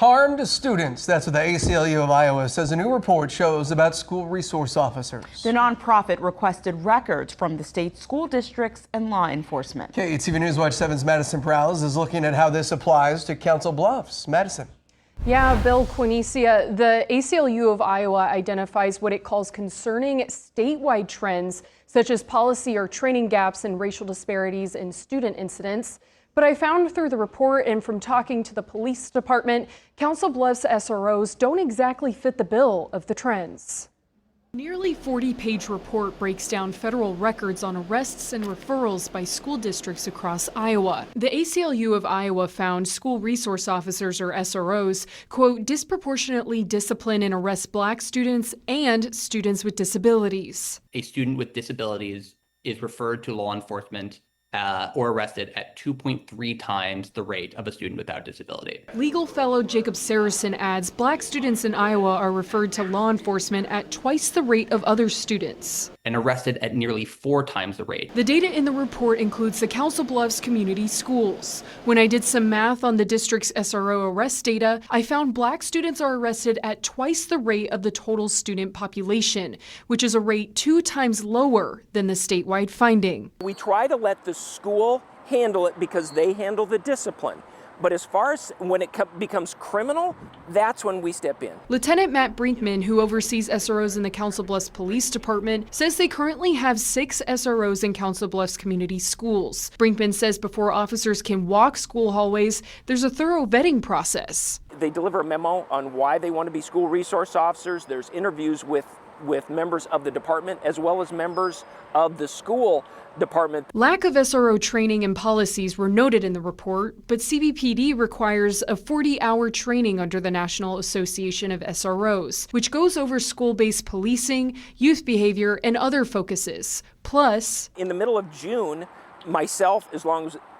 Harmed students. That's what the ACLU of Iowa says a new report shows about school resource officers. The nonprofit requested records from the state school districts and law enforcement. KTV News Watch 7's Madison Prowse is looking at how this applies to Council Bluffs. Madison. Yeah, Bill Quinicia, the ACLU of Iowa identifies what it calls concerning statewide trends, such as policy or training gaps and racial disparities in student incidents. But I found through the report and from talking to the police department, Council Bluffs SROs don't exactly fit the bill of the trends. Nearly 40-page report breaks down federal records on arrests and referrals by school districts across Iowa. The ACLU of Iowa found school resource officers, or SROs, quote, disproportionately discipline and arrest Black students and students with disabilities. A student with disabilities is referred to law enforcement or arrested at 2.3 times the rate of a student without disability. Legal fellow Jacob Saracen adds Black students in Iowa are referred to law enforcement at twice the rate of other students. And arrested at nearly 4 times the rate. The data in the report includes the Council Bluffs community schools. When I did some math on the district's SRO arrest data, I found Black students are arrested at twice the rate of the total student population, which is a rate 2 times lower than the statewide finding. We try to let the school handle it because they handle the discipline. But as far as when it becomes criminal, that's when we step in. Lieutenant Matt Brinkman, who oversees SROs in the Council Bluffs Police Department, says they currently have 6 SROs in Council Bluffs community schools. Brinkman says before officers can walk school hallways, there's a thorough vetting process. They deliver a memo on why they want to be school resource officers. There's interviews with members of the department as well as members of the school department. Lack of SRO training and policies were noted in the report, but CBPD requires a 40-hour training under the National Association of SROs, which goes over school-based policing, youth behavior, and other focuses. Plus, in the middle of June, myself,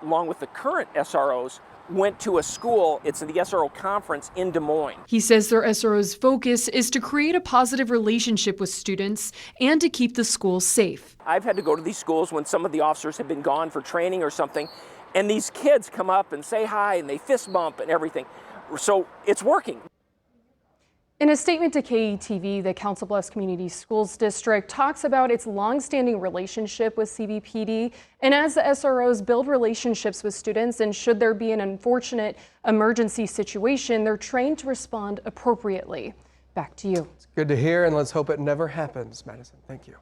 along with the current SROs, went to a school. It's the SRO conference in Des Moines. He says their SRO's focus is to create a positive relationship with students and to keep the school safe. I've had to go to these schools when some of the officers have been gone for training or something, and these kids come up and say hi and they fist bump and everything. So it's working. In a statement to KETV, the Council Bluffs Community Schools District talks about its long-standing relationship with CBPD, and as the SROs build relationships with students, and should there be an unfortunate emergency situation, they're trained to respond appropriately. Back to you. It's good to hear, and let's hope it never happens, Madison. Thank you.